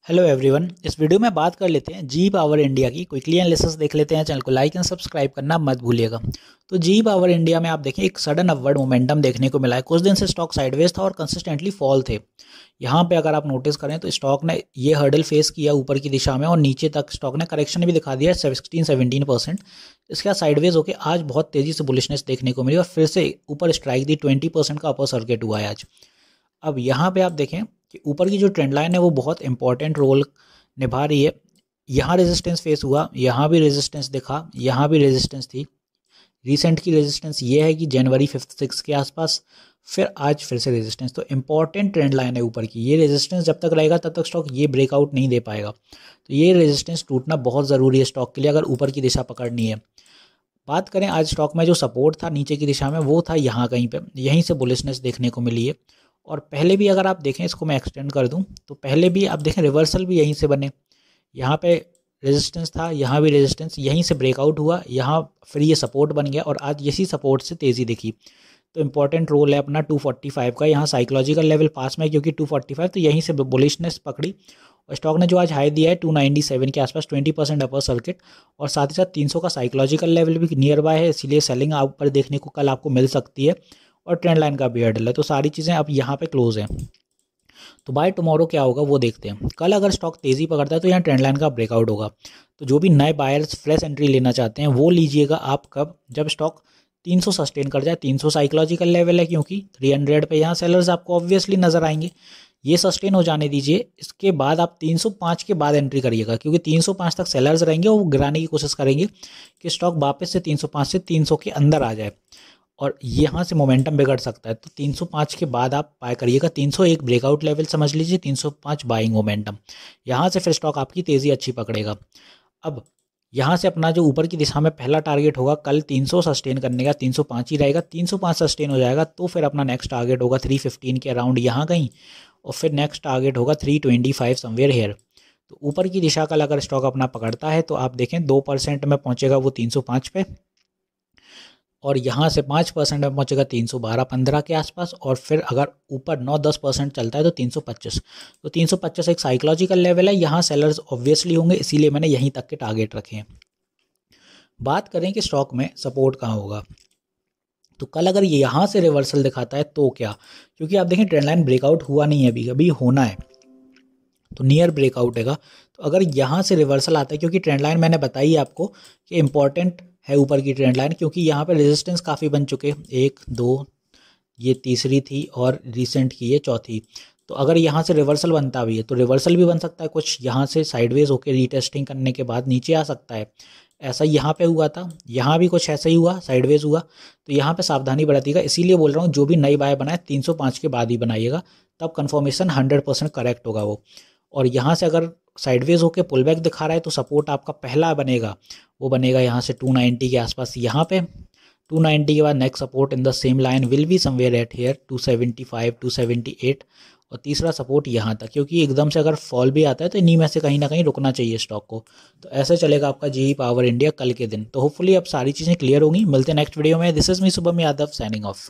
Hello everyone, इस video में बात कर लेते हैं जी पावर इंडिया की। क्विकली एनालिसिस देख लेते हैं। चैनल को लाइक एंड सब्सक्राइब करना मत भूलिएगा। तो जी पावर इंडिया में आप देखें एक सडन अपवर्ड मोमेंटम देखने को मिला है। कुछ दिन से स्टॉक साइडवेज था और कंसिस्टेंटली फॉल थे। यहाँ पे अगर आप नोटिस करें तो स्टॉक ने ये हर्डल फेस किया ऊपर की दिशा में और नीचे तक स्टॉक ने करेक्शन भी दिखा दिया 16-17%। इसके बाद साइडवेज होकर आज बहुत तेज़ी से बुलिशनेस देखने को मिली और फिर से ऊपर स्ट्राइक दी। 20% का अपर सर्किट हुआ है आज। अब यहाँ पे आप देखें कि ऊपर की जो ट्रेंड लाइन है वो बहुत इंपॉर्टेंट रोल निभा रही है। यहाँ रेजिस्टेंस फेस हुआ, यहाँ भी रेजिस्टेंस दिखा, यहाँ भी रेजिस्टेंस थी। रिसेंट की रेजिस्टेंस ये है कि जनवरी 5-6 के आसपास, फिर आज फिर से रेजिस्टेंस। तो इंपॉर्टेंट ट्रेंड लाइन है ऊपर की। ये रेजिस्टेंस जब तक रहेगा तब तक स्टॉक ये ब्रेकआउट नहीं दे पाएगा। तो ये रेजिस्टेंस टूटना बहुत ज़रूरी है स्टॉक के लिए अगर ऊपर की दिशा पकड़नी है। बात करें आज स्टॉक में जो सपोर्ट था नीचे की दिशा में वो था यहाँ कहीं पे, यहीं से बुलिशनेस देखने को मिली है। और पहले भी अगर आप देखें, इसको मैं एक्सटेंड कर दूं तो पहले भी आप देखें रिवर्सल भी यहीं से बने। यहाँ पे रेजिस्टेंस था, यहाँ भी रेजिस्टेंस, यहीं से ब्रेकआउट हुआ, यहाँ फिर ये सपोर्ट बन गया और आज इसी सपोर्ट से तेज़ी दिखी। तो इंपॉर्टेंट रोल है अपना 245 का। यहाँ साइकोलॉजिकल लेवल पास में क्योंकि 245 तो यहीं से बुलिशनेस पकड़ी और स्टॉक ने जो आज हाई दिया है 297 के आसपास, 20% अपर सर्किट। और साथ ही साथ 300 का साइकोलॉजिकल लेवल भी नियर बाय है, इसीलिए सेलिंग ऊपर देखने को कल आपको मिल सकती है। और ट्रेंड लाइन का भी हर्डल है। तो सारी चीज़ें अब यहाँ पे क्लोज हैं। तो बाय टुमारो क्या होगा वो देखते हैं। कल अगर स्टॉक तेज़ी पकड़ता है तो यहाँ ट्रेंड लाइन का ब्रेकआउट होगा। तो जो भी नए बायर्स फ्रेश एंट्री लेना चाहते हैं वो लीजिएगा आप कब, जब स्टॉक 300 सस्टेन कर जाए। 300 साइकोलॉजिकल लेवल है क्योंकि 300 पे यहाँ सेलर्स आपको ऑब्वियसली नज़र आएंगे। ये सस्टेन हो जाने दीजिए, इसके बाद आप 305 के बाद एंट्री करिएगा क्योंकि 305 तक सेलर्स रहेंगे और वो गिराने की कोशिश करेंगे कि स्टॉक वापस से 305 से 300 के अंदर आ जाए और यहाँ से मोमेंटम बिगड़ सकता है। तो 305 के बाद आप बाय करिएगा। 301 ब्रेकआउट लेवल समझ लीजिए, 305 बाइंग मोमेंटम। यहाँ से फिर स्टॉक आपकी तेज़ी अच्छी पकड़ेगा। अब यहाँ से अपना जो ऊपर की दिशा में पहला टारगेट होगा कल 300 सस्टेन करने का, 305 ही रहेगा। 305 सस्टेन हो जाएगा तो फिर अपना नेक्स्ट टारगेट होगा 315 के अराउंड यहाँ कहीं, और फिर नेक्स्ट टारगेट होगा 325 समवेयर हेयर। तो ऊपर की दिशा कल अगर स्टॉक अपना पकड़ता है तो आप देखें 2% में पहुँचेगा वो 305 पे, और यहाँ से 5% में पहुँचेगा 312-15 के आसपास, और फिर अगर ऊपर 9-10% चलता है तो 325। तो 325 एक साइकोलॉजिकल लेवल है, यहाँ सेलर्स ऑब्वियसली होंगे, इसीलिए मैंने यहीं तक के टारगेट रखे हैं। बात करें कि स्टॉक में सपोर्ट कहाँ होगा, तो कल अगर ये यहाँ से रिवर्सल दिखाता है तो क्या, क्योंकि आप देखें ट्रेंड लाइन ब्रेकआउट हुआ नहीं है, अभी अभी होना है, तो नियर ब्रेकआउट है। तो अगर यहाँ से रिवर्सल आता है, क्योंकि ट्रेंड लाइन मैंने बताई आपको कि इंपॉर्टेंट है ऊपर की ट्रेंड लाइन, क्योंकि यहाँ पे रेजिस्टेंस काफ़ी बन चुके, 1, 2, ये तीसरी थी और रिसेंट की ये चौथी। तो अगर यहाँ से रिवर्सल बनता भी है तो रिवर्सल भी बन सकता है कुछ, यहाँ से साइडवेज होकर रीटेस्टिंग करने के बाद नीचे आ सकता है। ऐसा यहाँ पे हुआ था, यहाँ भी कुछ ऐसा ही हुआ, साइडवेज हुआ। तो यहाँ पे सावधानी बरतिएगा, इसीलिए बोल रहा हूँ जो भी नई बाय बनाए 305 के बाद ही बनाइएगा, तब कन्फर्मेशन 100% करेक्ट होगा वो। और यहाँ से अगर साइडवेज होकर पुल बैक दिखा रहा है तो सपोर्ट आपका पहला बनेगा, वो बनेगा यहाँ से 290 के आसपास। यहाँ पे 290 के बाद next support in the same line will be somewhere eight here 275, 278, और तीसरा सपोर्ट यहाँ तक, क्योंकि एकदम से अगर फॉल भी आता है तो इन्हीं में से कहीं ना कहीं रुकना चाहिए स्टॉक को। तो ऐसे चलेगा आपका जी पावर इंडिया कल के दिन। तो होपफुली अब सारी चीज़ें क्लियर होंगी। मिलते हैं नेक्स्ट वीडियो में। This is me Shubham Yadav signing off.